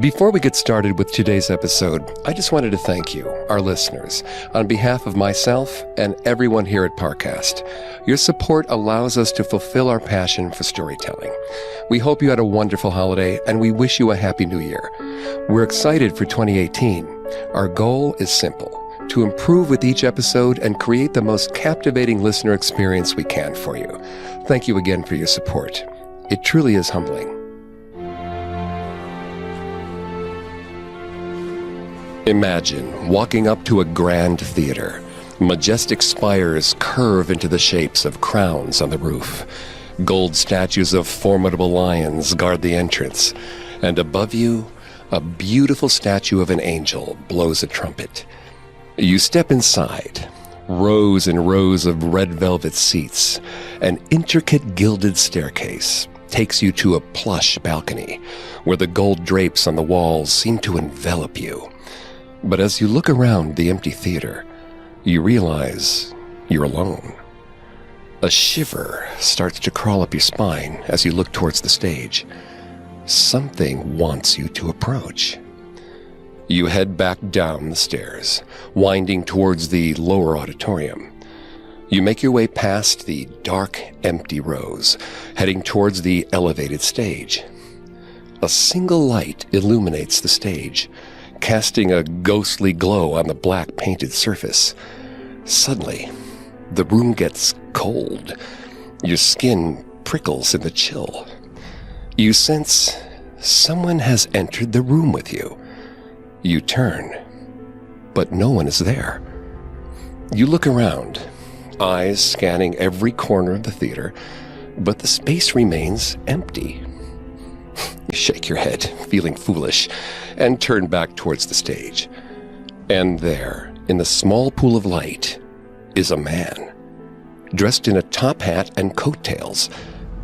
Before we get started with today's episode, I just wanted to thank you, our listeners, on behalf of myself and everyone here at Parcast. Your support allows us to fulfill our passion for storytelling. We hope you had a wonderful holiday, and we wish you a happy new year. We're excited for 2018. Our goal is simple: to improve with each episode and create the most captivating listener experience we can for you. Thank you again for your support. It truly is humbling. Imagine walking up to a grand theater. Majestic spires curve into the shapes of crowns on the roof. Gold statues of formidable lions guard the entrance. And above you, a beautiful statue of an angel blows a trumpet. You step inside. Rows and rows of red velvet seats. An intricate gilded staircase takes you to a plush balcony where the gold drapes on the walls seem to envelop you. But as you look around the empty theater, you realize you're alone. A shiver starts to crawl up your spine as you look towards the stage. Something wants you to approach. You head back down the stairs, winding towards the lower auditorium. You make your way past the dark, empty rows, heading towards the elevated stage. A single light illuminates the stage, casting a ghostly glow on the black painted surface. Suddenly, the room gets cold. Your skin prickles in the chill. You sense someone has entered the room with you. You turn, but no one is there. You look around, eyes scanning every corner of the theater, but the space remains empty. You shake your head, feeling foolish, and turn back towards the stage. And there, in the small pool of light, is a man, dressed in a top hat and coattails,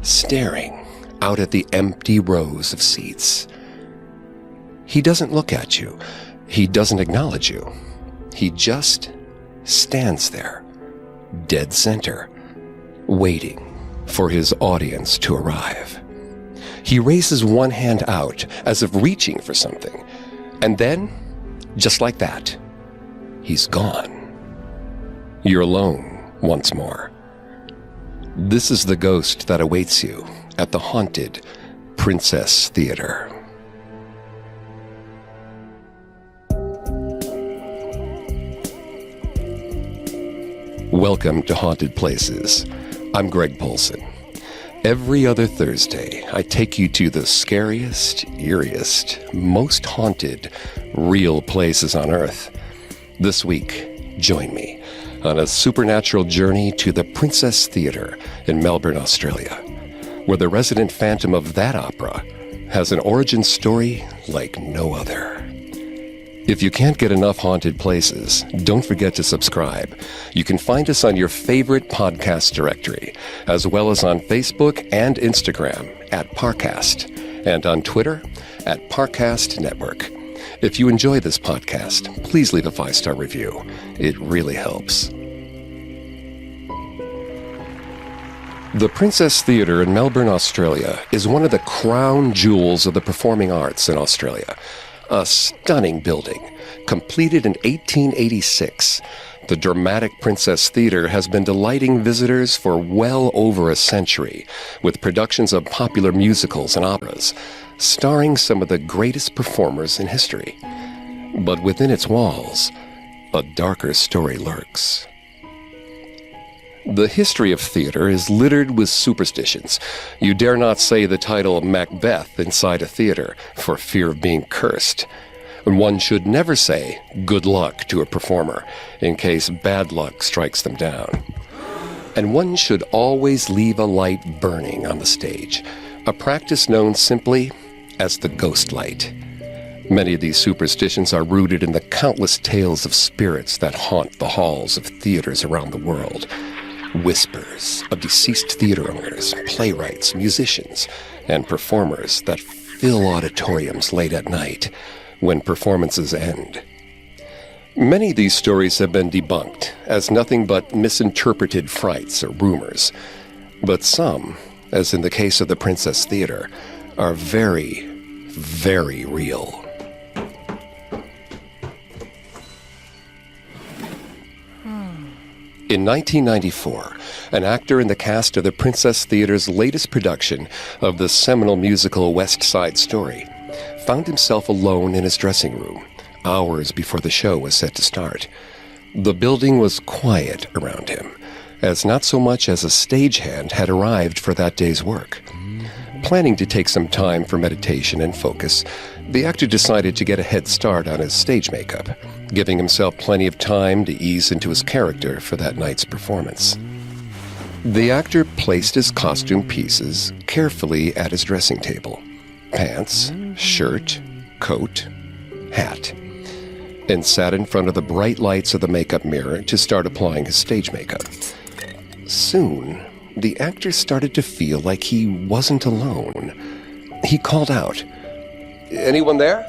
staring out at the empty rows of seats. He doesn't look at you. He doesn't acknowledge you. He just stands there, dead center, waiting for his audience to arrive. He raises one hand out as if reaching for something. And then, just like that, he's gone. You're alone once more. This is the ghost that awaits you at the haunted Princess Theater. Welcome to Haunted Places. I'm Greg Polson. Every other Thursday, I take you to the scariest, eeriest, most haunted, real places on Earth. This week, join me on a supernatural journey to the Princess Theater in Melbourne, Australia, where the resident phantom of that opera has an origin story like no other. If you can't get enough haunted places, don't forget to subscribe. You can find us on your favorite podcast directory, as well as on Facebook and Instagram at Parcast, and on Twitter at Parcast Network. If you enjoy this podcast, please leave a 5-star review. It really helps. The Princess Theatre in Melbourne, Australia is one of the crown jewels of the performing arts in Australia. A stunning building, completed in 1886. The dramatic Princess Theatre has been delighting visitors for well over a century, with productions of popular musicals and operas, starring some of the greatest performers in history. But within its walls, a darker story lurks. The history of theater is littered with superstitions. You dare not say the title Macbeth inside a theater for fear of being cursed. And one should never say good luck to a performer in case bad luck strikes them down. And one should always leave a light burning on the stage, a practice known simply as the ghost light. Many of these superstitions are rooted in the countless tales of spirits that haunt the halls of theaters around the world. Whispers of deceased theater owners, playwrights, musicians, and performers that fill auditoriums late at night when performances end. Many of these stories have been debunked as nothing but misinterpreted frights or rumors. But some, as in the case of the Princess Theater, are very, very real. In 1994, an actor in the cast of the Princess Theater's latest production of the seminal musical West Side Story found himself alone in his dressing room, hours before the show was set to start. The building was quiet around him, as not so much as a stagehand had arrived for that day's work. Planning to take some time for meditation and focus, the actor decided to get a head start on his stage makeup, giving himself plenty of time to ease into his character for that night's performance. The actor placed his costume pieces carefully at his dressing table: pants, shirt, coat, hat, and sat in front of the bright lights of the makeup mirror to start applying his stage makeup. Soon, the actor started to feel like he wasn't alone. He called out, "Anyone there?"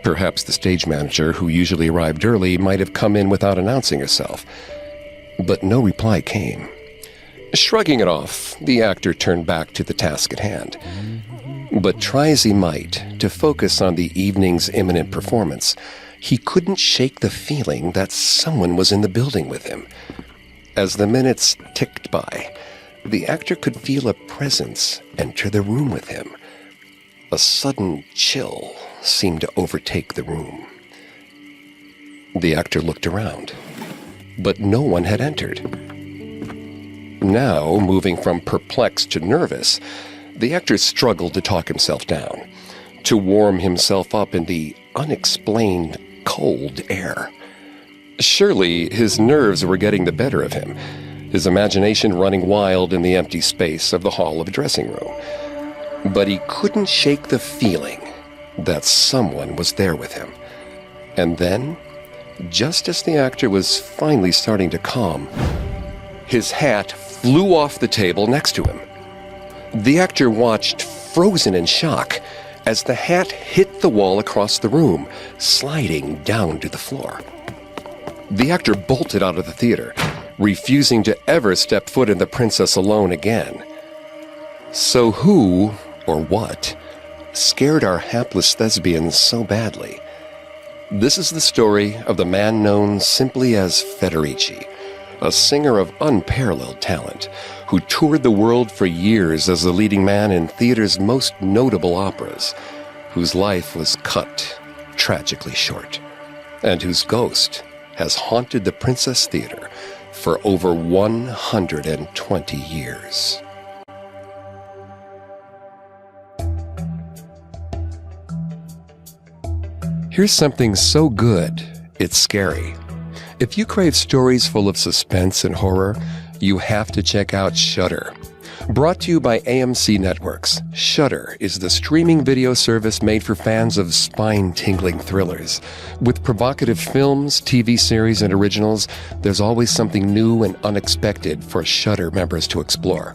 Perhaps the stage manager, who usually arrived early, might have come in without announcing herself. But no reply came. Shrugging it off, the actor turned back to the task at hand. But try as he might to focus on the evening's imminent performance, he couldn't shake the feeling that someone was in the building with him. As the minutes ticked by, the actor could feel a presence enter the room with him. A sudden chill seemed to overtake the room. The actor looked around, but no one had entered. Now, moving from perplexed to nervous, the actor struggled to talk himself down, to warm himself up in the unexplained cold air. Surely his nerves were getting the better of him, his imagination running wild in the empty space of the hall of a dressing room. But he couldn't shake the feeling that someone was there with him. And then, just as the actor was finally starting to calm, his hat flew off the table next to him. The actor watched, frozen in shock, as the hat hit the wall across the room, sliding down to the floor. The actor bolted out of the theater, refusing to ever step foot in the Princess alone again. So who, or what, scared our hapless thespians so badly? This is the story of the man known simply as Federici, a singer of unparalleled talent, who toured the world for years as the leading man in theater's most notable operas, whose life was cut tragically short, and whose ghost has haunted the Princess Theater for over 120 years. Here's something so good, it's scary. If you crave stories full of suspense and horror, you have to check out Shudder. Brought to you by AMC Networks, Shudder is the streaming video service made for fans of spine-tingling thrillers. With provocative films, TV series, and originals, there's always something new and unexpected for Shudder members to explore.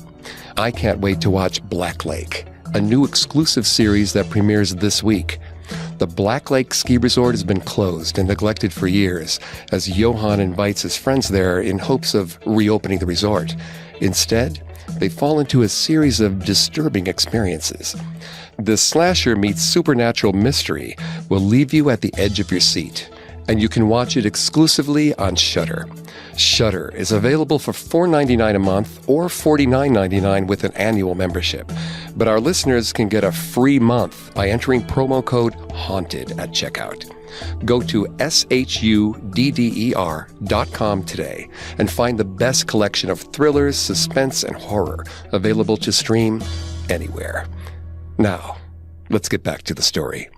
I can't wait to watch Black Lake, a new exclusive series that premieres this week. The Black Lake Ski Resort has been closed and neglected for years, as Johan invites his friends there in hopes of reopening the resort. Instead, they fall into a series of disturbing experiences. This slasher meets supernatural mystery will leave you at the edge of your seat, and you can watch it exclusively on Shudder. Shudder is available for $4.99 a month or $49.99 with an annual membership. But our listeners can get a free month by entering promo code HAUNTED at checkout. Go to shudder.com today and find the best collection of thrillers, suspense, and horror available to stream anywhere. Now, let's get back to the story.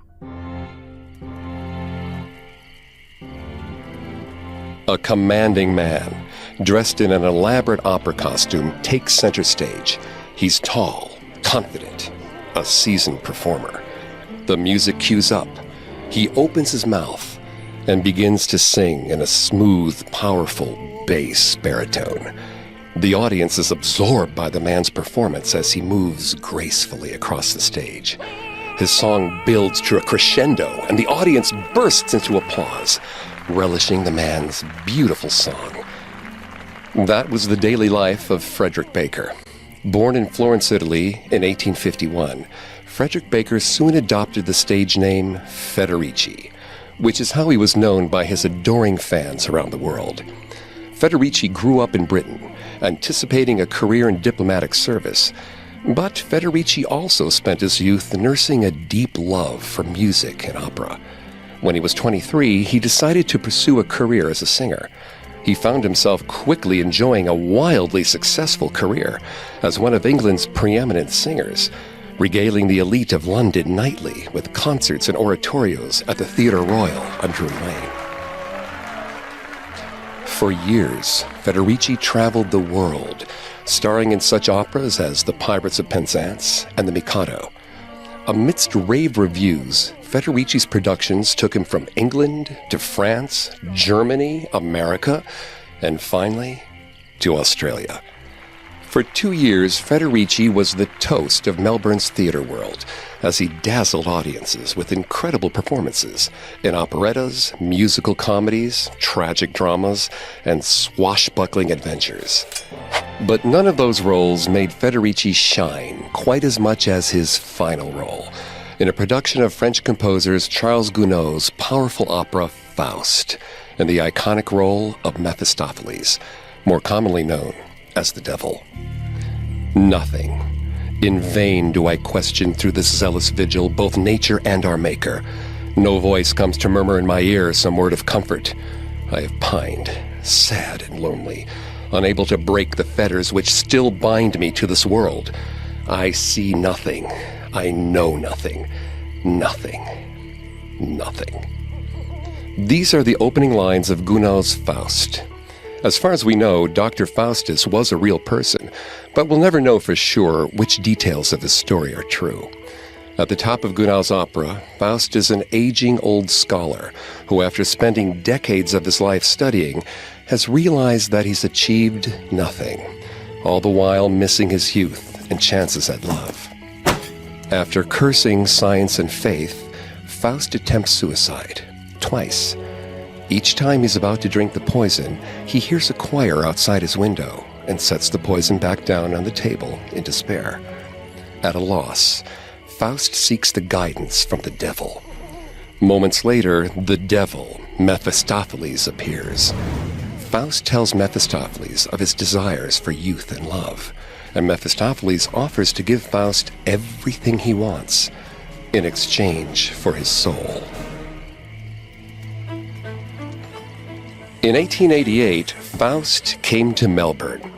A commanding man, dressed in an elaborate opera costume, takes center stage. He's tall, confident, a seasoned performer. The music cues up. He opens his mouth and begins to sing in a smooth, powerful bass baritone. The audience is absorbed by the man's performance as he moves gracefully across the stage. His song builds to a crescendo, and the audience bursts into applause, relishing the man's beautiful song. That was the daily life of Frederick Baker. Born in Florence, Italy in 1851, Frederick Baker soon adopted the stage name Federici, which is how he was known by his adoring fans around the world. Federici grew up in Britain, anticipating a career in diplomatic service, but Federici also spent his youth nursing a deep love for music and opera. When he was 23, he decided to pursue a career as a singer. He found himself quickly enjoying a wildly successful career as one of England's preeminent singers, regaling the elite of London nightly with concerts and oratorios at the Theatre Royal on Drury Lane. For years, Federici traveled the world, starring in such operas as The Pirates of Penzance and The Mikado. Amidst rave reviews, Federici's productions took him from England to France, Germany, America, and finally to Australia. For 2 years, Federici was the toast of Melbourne's theatre world as he dazzled audiences with incredible performances in operettas, musical comedies, tragic dramas, and swashbuckling adventures. But none of those roles made Federici shine quite as much as his final role in a production of French composers Charles Gounod's powerful opera Faust, in the iconic role of Mephistopheles, more commonly known as the devil. Nothing. In vain do I question through this zealous vigil both nature and our Maker. No voice comes to murmur in my ear some word of comfort. I have pined, sad and lonely, unable to break the fetters which still bind me to this world. I see nothing. I know nothing. Nothing. Nothing. These are the opening lines of Gounod's Faust. As far as we know, Dr. Faustus was a real person, but we'll never know for sure which details of his story are true. At the top of Gounod's opera, Faust is an aging old scholar who, after spending decades of his life studying, has realized that he's achieved nothing, all the while missing his youth and chances at love. After cursing science and faith, Faust attempts suicide, twice. Each time he's about to drink the poison, he hears a choir outside his window and sets the poison back down on the table in despair. At a loss, Faust seeks the guidance from the devil. Moments later, the devil, Mephistopheles, appears. Faust tells Mephistopheles of his desires for youth and love, and Mephistopheles offers to give Faust everything he wants in exchange for his soul. In 1888, Faust came to Melbourne.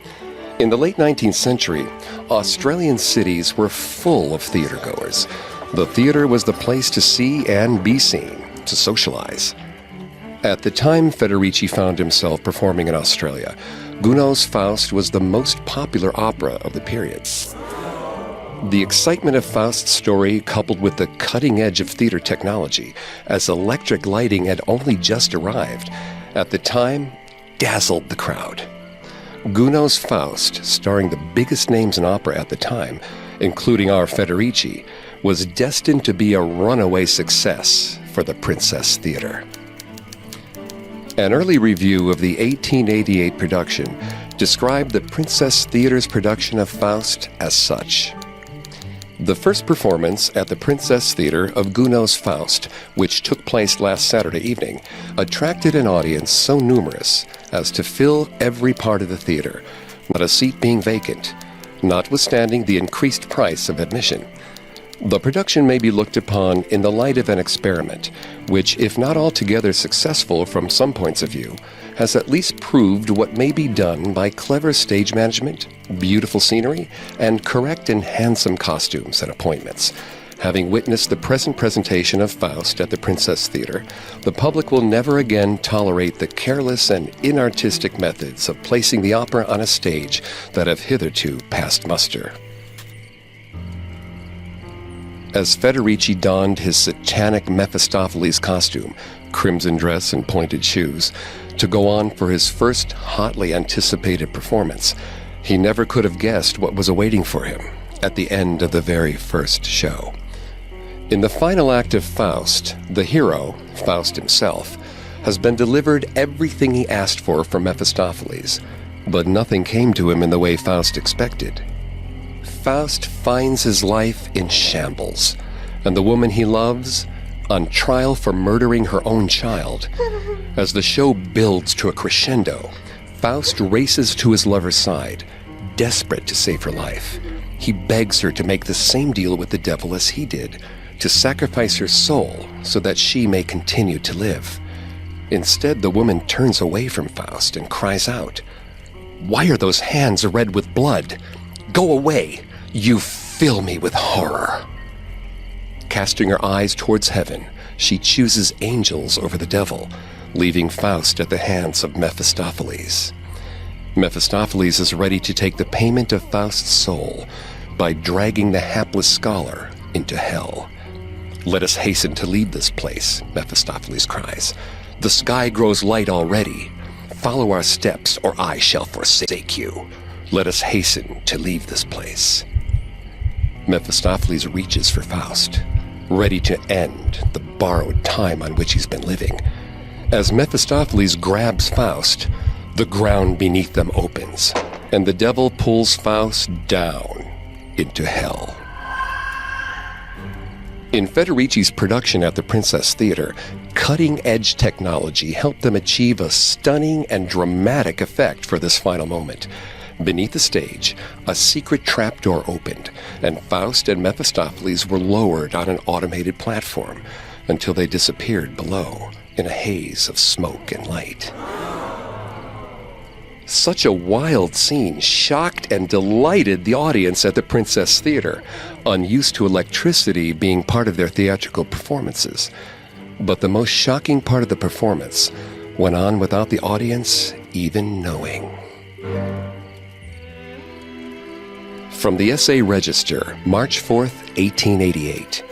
In the late 19th century, Australian cities were full of theatergoers. The theater was the place to see and be seen, to socialize. At the time Federici found himself performing in Australia, Gounod's Faust was the most popular opera of the period. The excitement of Faust's story, coupled with the cutting edge of theater technology, as electric lighting had only just arrived, at the time, dazzled the crowd. Gounod's Faust, starring the biggest names in opera at the time, including our Federici, was destined to be a runaway success for the Princess Theatre. An early review of the 1888 production described the Princess Theatre's production of Faust as such. The first performance at the Princess Theatre of Gounod's Faust, which took place last Saturday evening, attracted an audience so numerous as to fill every part of the theatre, not a seat being vacant, notwithstanding the increased price of admission. The production may be looked upon in the light of an experiment, which, if not altogether successful from some points of view, has at least proved what may be done by clever stage management, beautiful scenery, and correct and handsome costumes and appointments. Having witnessed the present presentation of Faust at the Princess Theatre, the public will never again tolerate the careless and inartistic methods of placing the opera on a stage that have hitherto passed muster. As Federici donned his satanic Mephistopheles costume, crimson dress and pointed shoes, to go on for his first hotly anticipated performance, he never could have guessed what was awaiting for him at the end of the very first show. In the final act of Faust, the hero, Faust himself, has been delivered everything he asked for from Mephistopheles, but nothing came to him in the way Faust expected. Faust finds his life in shambles, and the woman he loves on trial for murdering her own child. As the show builds to a crescendo, Faust races to his lover's side, desperate to save her life. He begs her to make the same deal with the devil as he did, to sacrifice her soul so that she may continue to live. Instead, the woman turns away from Faust and cries out, "Why are those hands red with blood? Go away! You fill me with horror." Casting her eyes towards heaven, she chooses angels over the devil, leaving Faust at the hands of Mephistopheles. Mephistopheles is ready to take the payment of Faust's soul by dragging the hapless scholar into hell. "Let us hasten to leave this place," Mephistopheles cries. "The sky grows light already. Follow our steps, or I shall forsake you. Let us hasten to leave this place." Mephistopheles reaches for Faust, ready to end the borrowed time on which he's been living. As Mephistopheles grabs Faust, the ground beneath them opens, and the devil pulls Faust down into hell. In Federici's production at the Princess Theatre, cutting-edge technology helped them achieve a stunning and dramatic effect for this final moment. Beneath the stage, a secret trapdoor opened, and Faust and Mephistopheles were lowered on an automated platform until they disappeared below in a haze of smoke and light. Such a wild scene shocked and delighted the audience at the Princess Theatre, unused to electricity being part of their theatrical performances. But the most shocking part of the performance went on without the audience even knowing. From the SA Register, March 4th, 1888.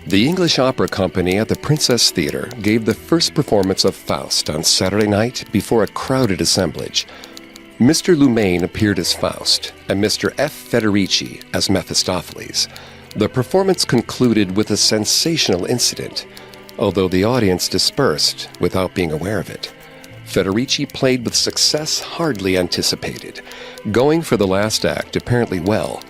The English Opera Company at the Princess Theatre gave the first performance of Faust on Saturday night before a crowded assemblage. Mr. Lumain appeared as Faust, and Mr. F. Federici as Mephistopheles. The performance concluded with a sensational incident, although the audience dispersed without being aware of it. Federici played with success hardly anticipated, going for the last act apparently well.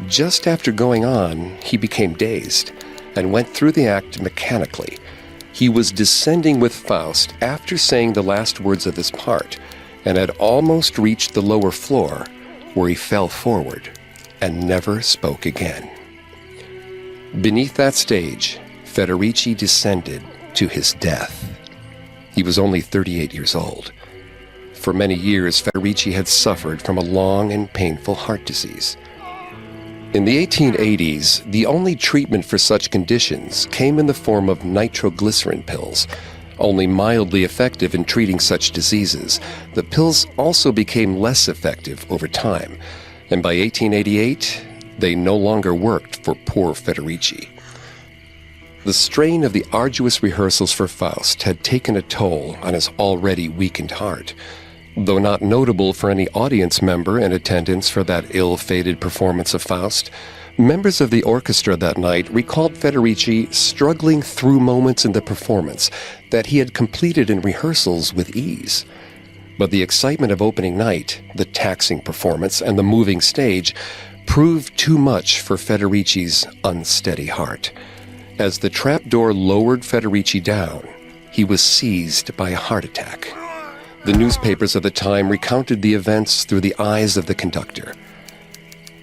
Just after going on, he became dazed and went through the act mechanically. He was descending with Faust after saying the last words of his part, and had almost reached the lower floor, where he fell forward and never spoke again. Beneath that stage, Federici descended to his death. He was only 38 years old. For many years, Federici had suffered from a long and painful heart disease. In the 1880s, the only treatment for such conditions came in the form of nitroglycerin pills, only mildly effective in treating such diseases. The pills also became less effective over time, and by 1888, they no longer worked for poor Federici. The strain of the arduous rehearsals for Faust had taken a toll on his already weakened heart. Though not notable for any audience member in attendance for that ill-fated performance of Faust, members of the orchestra that night recalled Federici struggling through moments in the performance that he had completed in rehearsals with ease. But the excitement of opening night, the taxing performance, and the moving stage proved too much for Federici's unsteady heart. As the trapdoor lowered Federici down, he was seized by a heart attack. The newspapers of the time recounted the events through the eyes of the conductor.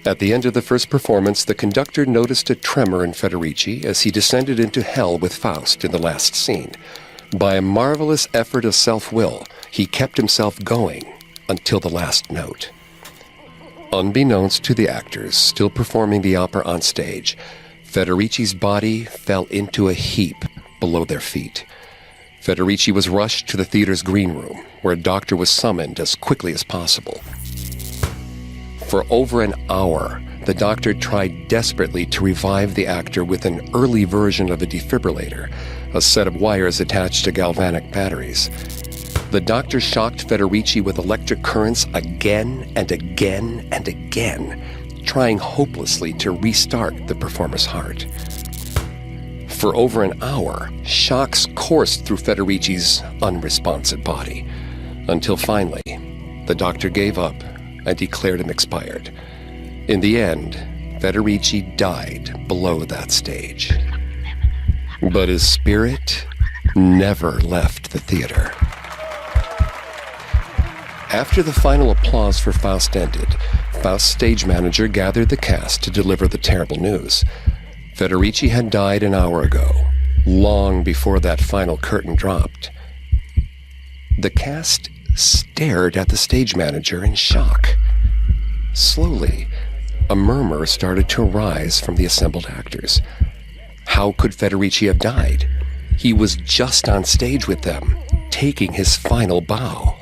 At the end of the first performance, the conductor noticed a tremor in Federici as he descended into hell with Faust in the last scene. By a marvelous effort of self-will, he kept himself going until the last note. Unbeknownst to the actors still performing the opera on stage, Federici's body fell into a heap below their feet. Federici was rushed to the theater's green room, where a doctor was summoned as quickly as possible. For over an hour, the doctor tried desperately to revive the actor with an early version of a defibrillator, a set of wires attached to galvanic batteries. The doctor shocked Federici with electric currents again and again and again, trying hopelessly to restart the performer's heart. For over an hour, shocks coursed through Federici's unresponsive body, until finally, the doctor gave up and declared him expired. In the end, Federici died below that stage. But his spirit never left the theater. After the final applause for Faust ended, Faust's stage manager gathered the cast to deliver the terrible news. Federici had died an hour ago, long before that final curtain dropped. The cast stared at the stage manager in shock. Slowly, a murmur started to arise from the assembled actors. How could Federici have died? He was just on stage with them, taking his final bow.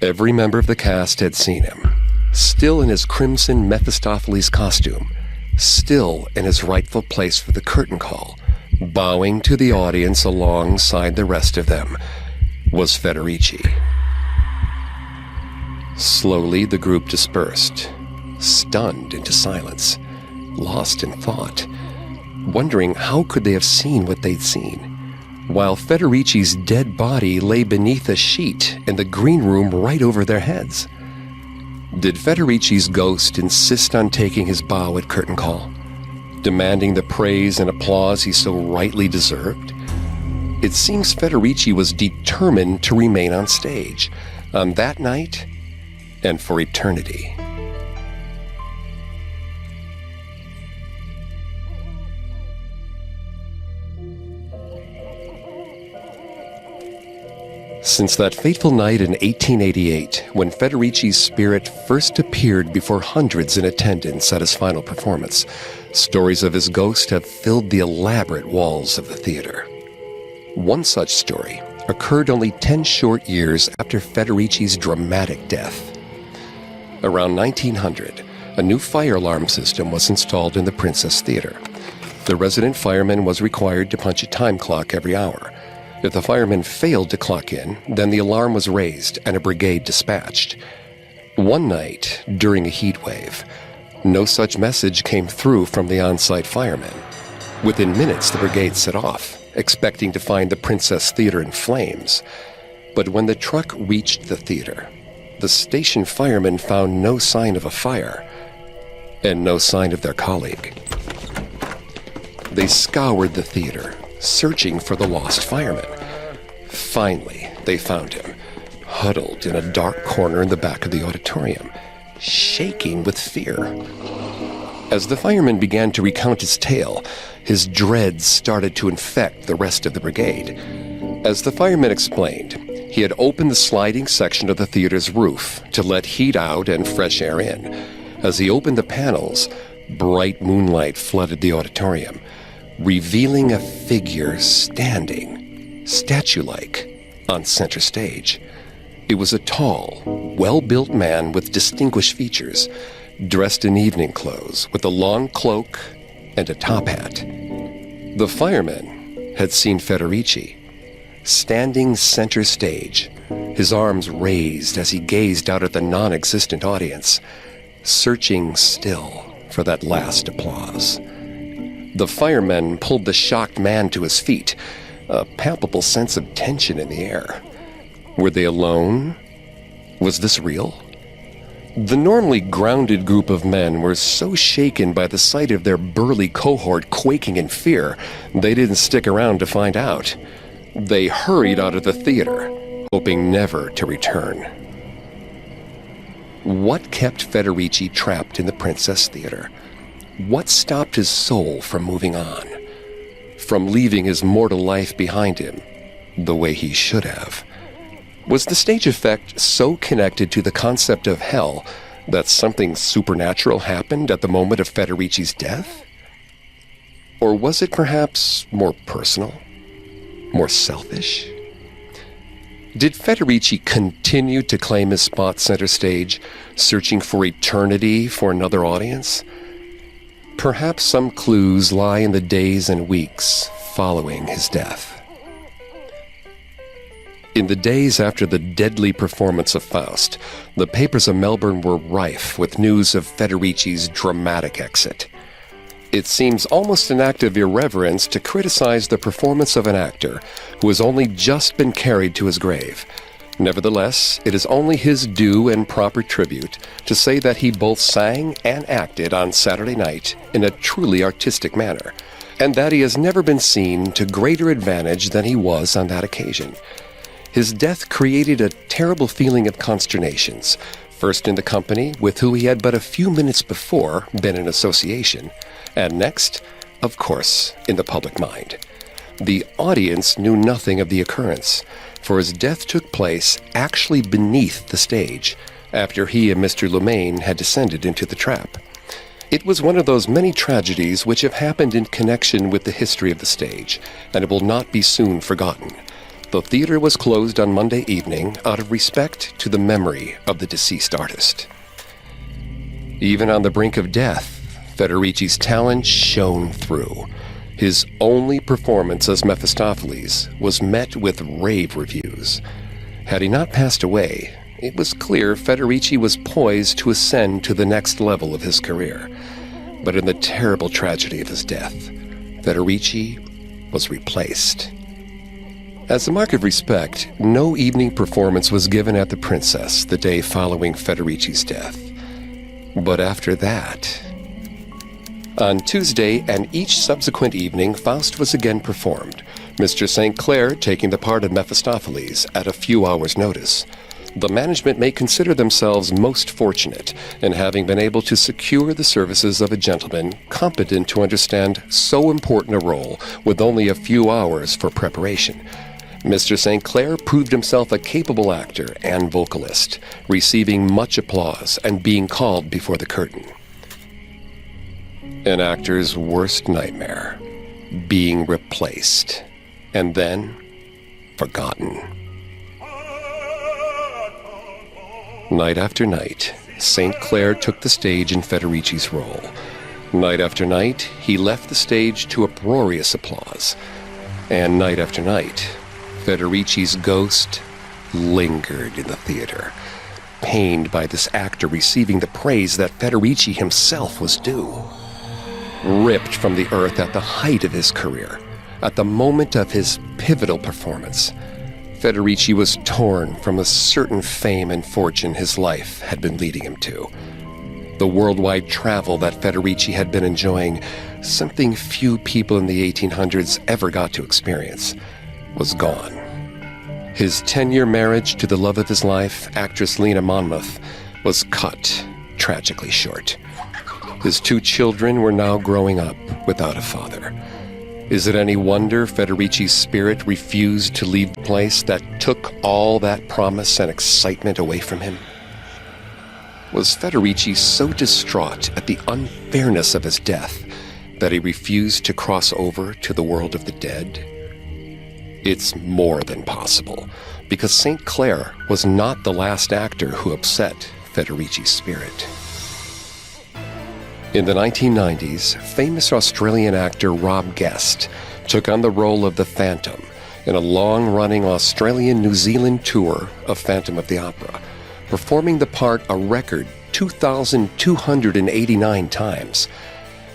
Every member of the cast had seen him, still in his crimson Mephistopheles costume, still in his rightful place for the curtain call, bowing to the audience alongside the rest of them, was Federici. Slowly, the group dispersed, stunned into silence, lost in thought, wondering how could they have seen what they'd seen, while Federici's dead body lay beneath a sheet in the green room right over their heads. Did Federici's ghost insist on taking his bow at curtain call, demanding the praise and applause he so rightly deserved? It seems Federici was determined to remain on stage, on that night and for eternity. Since that fateful night in 1888, when Federici's spirit first appeared before hundreds in attendance at his final performance, stories of his ghost have filled the elaborate walls of the theater. One such story occurred only 10 short years after Federici's dramatic death. Around 1900, a new fire alarm system was installed in the Princess Theater. The resident fireman was required to punch a time clock every hour. If the fireman failed to clock in, then the alarm was raised and a brigade dispatched. One night, during a heat wave, no such message came through from the on-site firemen. Within minutes, the brigade set off, expecting to find the Princess Theater in flames. But when the truck reached the theater, the station firemen found no sign of a fire and no sign of their colleague. They scoured the theater, searching for the lost fireman. Finally, they found him, huddled in a dark corner in the back of the auditorium, shaking with fear. As the fireman began to recount his tale, his dread started to infect the rest of the brigade. As the fireman explained, he had opened the sliding section of the theater's roof to let heat out and fresh air in. As he opened the panels, bright moonlight flooded the auditorium, revealing a figure standing, statue-like, on center stage. It was a tall, well-built man with distinguished features, dressed in evening clothes with a long cloak and a top hat. The fireman had seen Federici, standing center stage, his arms raised as he gazed out at the non-existent audience, searching still for that last applause. The firemen pulled the shocked man to his feet, a palpable sense of tension in the air. Were they alone? Was this real? The normally grounded group of men were so shaken by the sight of their burly cohort quaking in fear, they didn't stick around to find out. They hurried out of the theater, hoping never to return. What kept Federici trapped in the Princess Theater? What stopped his soul from moving on, from leaving his mortal life behind him the way he should have? Was the stage effect so connected to the concept of hell that something supernatural happened at the moment of Federici's death? Or was it perhaps more personal, more selfish? Did Federici continue to claim his spot center stage, searching for eternity for another audience? Perhaps some clues lie in the days and weeks following his death. In the days after the deadly performance of Faust, the papers of Melbourne were rife with news of Federici's dramatic exit. It seems almost an act of irreverence to criticize the performance of an actor who has only just been carried to his grave. Nevertheless, it is only his due and proper tribute to say that he both sang and acted on Saturday night in a truly artistic manner, and that he has never been seen to greater advantage than he was on that occasion. His death created a terrible feeling of consternations, first in the company with who he had but a few minutes before been in association, and next, of course, in the public mind. The audience knew nothing of the occurrence, for his death took place actually beneath the stage, after he and Mr. Lumaine had descended into the trap. It was one of those many tragedies which have happened in connection with the history of the stage, and it will not be soon forgotten. The theater was closed on Monday evening out of respect to the memory of the deceased artist. Even on the brink of death, Federici's talent shone through. His only performance as Mephistopheles was met with rave reviews. Had he not passed away, it was clear Federici was poised to ascend to the next level of his career. But in the terrible tragedy of his death, Federici was replaced. As a mark of respect, no evening performance was given at the Princess the day following Federici's death. But after that, on Tuesday and each subsequent evening, Faust was again performed, Mr. St. Clair taking the part of Mephistopheles at a few hours' notice. The management may consider themselves most fortunate in having been able to secure the services of a gentleman competent to understand so important a role with only a few hours for preparation. Mr. St. Clair proved himself a capable actor and vocalist, receiving much applause and being called before the curtain. An actor's worst nightmare, being replaced, and then forgotten. Night after night, St. Clair took the stage in Federici's role. Night after night, he left the stage to uproarious applause. And night after night, Federici's ghost lingered in the theater, pained by this actor receiving the praise that Federici himself was due. Ripped from the earth at the height of his career, at the moment of his pivotal performance, Federici was torn from a certain fame and fortune his life had been leading him to. The worldwide travel that Federici had been enjoying, something few people in the 1800s ever got to experience, was gone. His 10-year marriage to the love of his life, actress Lena Monmouth, was cut tragically short. His 2 children were now growing up without a father. Is it any wonder Federici's spirit refused to leave the place that took all that promise and excitement away from him? Was Federici so distraught at the unfairness of his death that he refused to cross over to the world of the dead? It's more than possible, because St. Clair was not the last actor who upset Federici's spirit. In the 1990s, famous Australian actor Rob Guest took on the role of the Phantom in a long-running Australian-New Zealand tour of Phantom of the Opera, performing the part a record 2,289 times.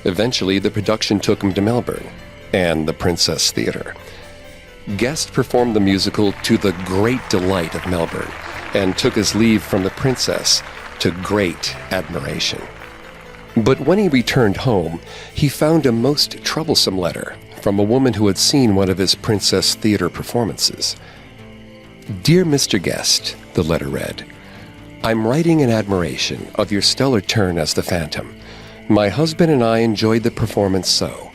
Eventually, the production took him to Melbourne and the Princess Theatre. Guest performed the musical to the great delight of Melbourne and took his leave from the Princess to great admiration. But when he returned home, he found a most troublesome letter from a woman who had seen one of his Princess Theatre performances. "Dear Mr. Guest," the letter read, "I'm writing in admiration of your stellar turn as the Phantom. My husband and I enjoyed the performance so.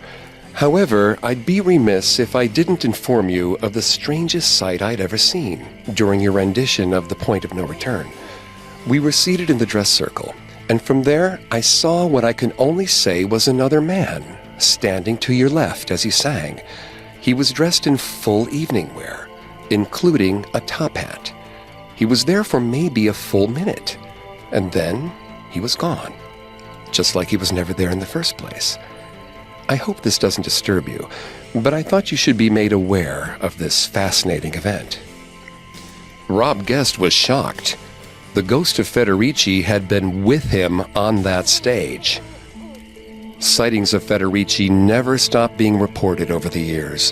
However, I'd be remiss if I didn't inform you of the strangest sight I'd ever seen during your rendition of The Point of No Return. We were seated in the dress circle, and from there I saw what I can only say was another man standing to your left as you sang. He was dressed in full evening wear, including a top hat. He was there for maybe a full minute, and then he was gone, just like he was never there in the first place. I hope this doesn't disturb you, but I thought you should be made aware of this fascinating event. Rob Guest was shocked. The ghost of Federici had been with him on that stage. Sightings of Federici never stopped being reported over the years.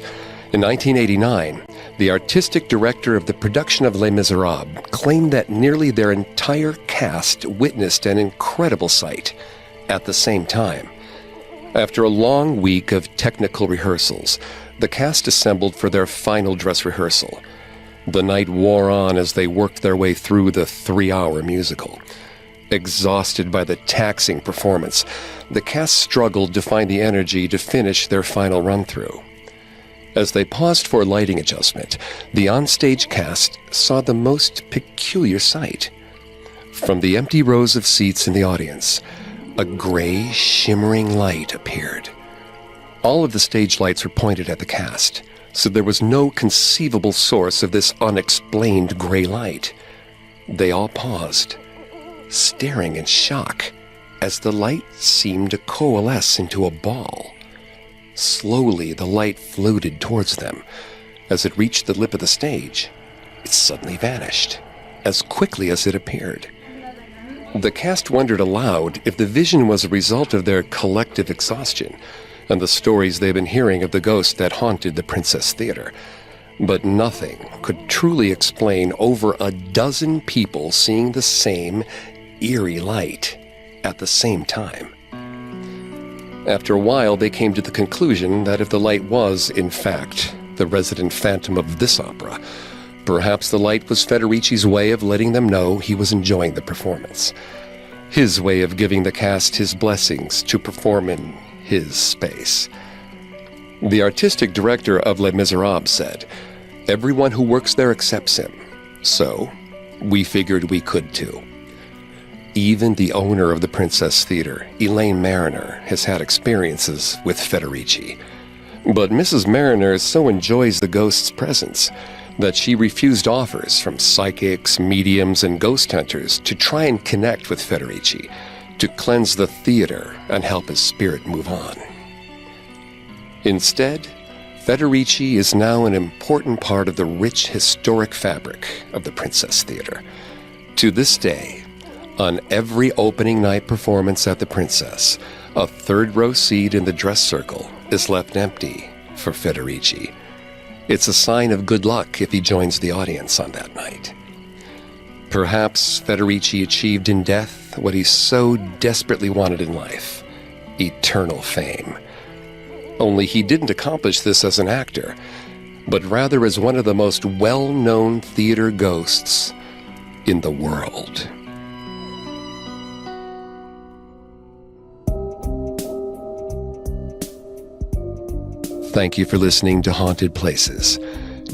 In 1989, the artistic director of the production of Les Miserables claimed that nearly their entire cast witnessed an incredible sight at the same time. After a long week of technical rehearsals, the cast assembled for their final dress rehearsal. The night wore on as they worked their way through the 3-hour musical. Exhausted by the taxing performance, the cast struggled to find the energy to finish their final run-through. As they paused for lighting adjustment, the onstage cast saw the most peculiar sight. From the empty rows of seats in the audience, a gray, shimmering light appeared. All of the stage lights were pointed at the cast, so there was no conceivable source of this unexplained gray light. They all paused, staring in shock, as the light seemed to coalesce into a ball. Slowly, the light floated towards them. As it reached the lip of the stage, it suddenly vanished, as quickly as it appeared. The cast wondered aloud if the vision was a result of their collective exhaustion and the stories they've been hearing of the ghost that haunted the Princess Theater. But nothing could truly explain over a dozen people seeing the same eerie light at the same time. After a while, they came to the conclusion that if the light was, in fact, the resident phantom of this opera, perhaps the light was Federici's way of letting them know he was enjoying the performance. His way of giving the cast his blessings to perform in his space. The artistic director of Les Miserables said, "Everyone who works there accepts him, so we figured we could too." Even the owner of the Princess Theater, Elaine Mariner, has had experiences with Federici. But Mrs. Mariner so enjoys the ghost's presence that she refused offers from psychics, mediums, and ghost hunters to try and connect with Federici, to cleanse the theater and help his spirit move on. Instead, Federici is now an important part of the rich historic fabric of the Princess Theater. To this day, on every opening night performance at the Princess, a third-row seat in the dress circle is left empty for Federici. It's a sign of good luck if he joins the audience on that night. Perhaps Federici achieved in death what he so desperately wanted in life: eternal fame. Only he didn't accomplish this as an actor, but rather as one of the most well-known theater ghosts in the world. Thank you for listening to Haunted Places.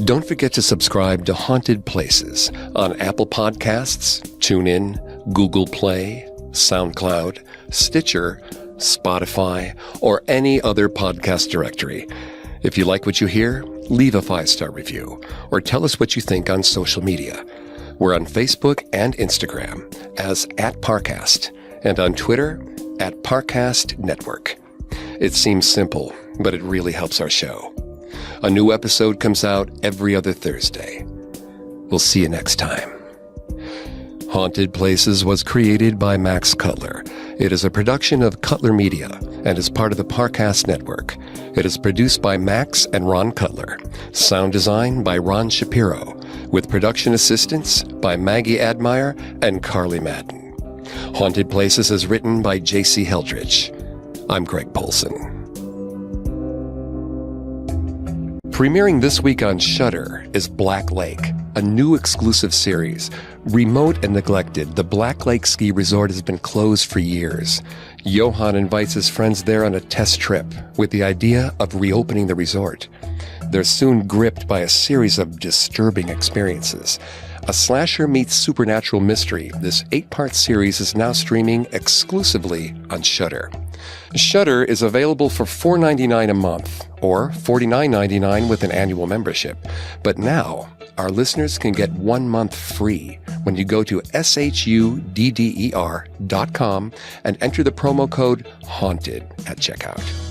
Don't forget to subscribe to Haunted Places on Apple Podcasts, TuneIn, Google Play, SoundCloud, Stitcher, Spotify, or any other podcast directory. If you like what you hear, leave a 5-star review or tell us what you think on social media. We're on Facebook and Instagram as @Parcast and on Twitter @Parcast Network. It seems simple, but it really helps our show. A new episode comes out every other Thursday. We'll see you next time. Haunted Places was created by Max Cutler. It is a production of Cutler Media and is part of the Parcast Network. It is produced by Max and Ron Cutler. Sound design by Ron Shapiro, with production assistance by Maggie Admire and Carly Madden. Haunted Places is written by J.C. Heldrich. I'm Greg Polson. Premiering this week on Shudder is Black Lake, a new exclusive series. Remote and neglected, the Black Lake Ski Resort has been closed for years. Johan invites his friends there on a test trip with the idea of reopening the resort. They're soon gripped by a series of disturbing experiences. A slasher meets supernatural mystery, this 8-part series is now streaming exclusively on Shudder. Shudder is available for $4.99 a month or $49.99 with an annual membership. But now, our listeners can get 1 month free when you go to shudder.com and enter the promo code HAUNTED at checkout.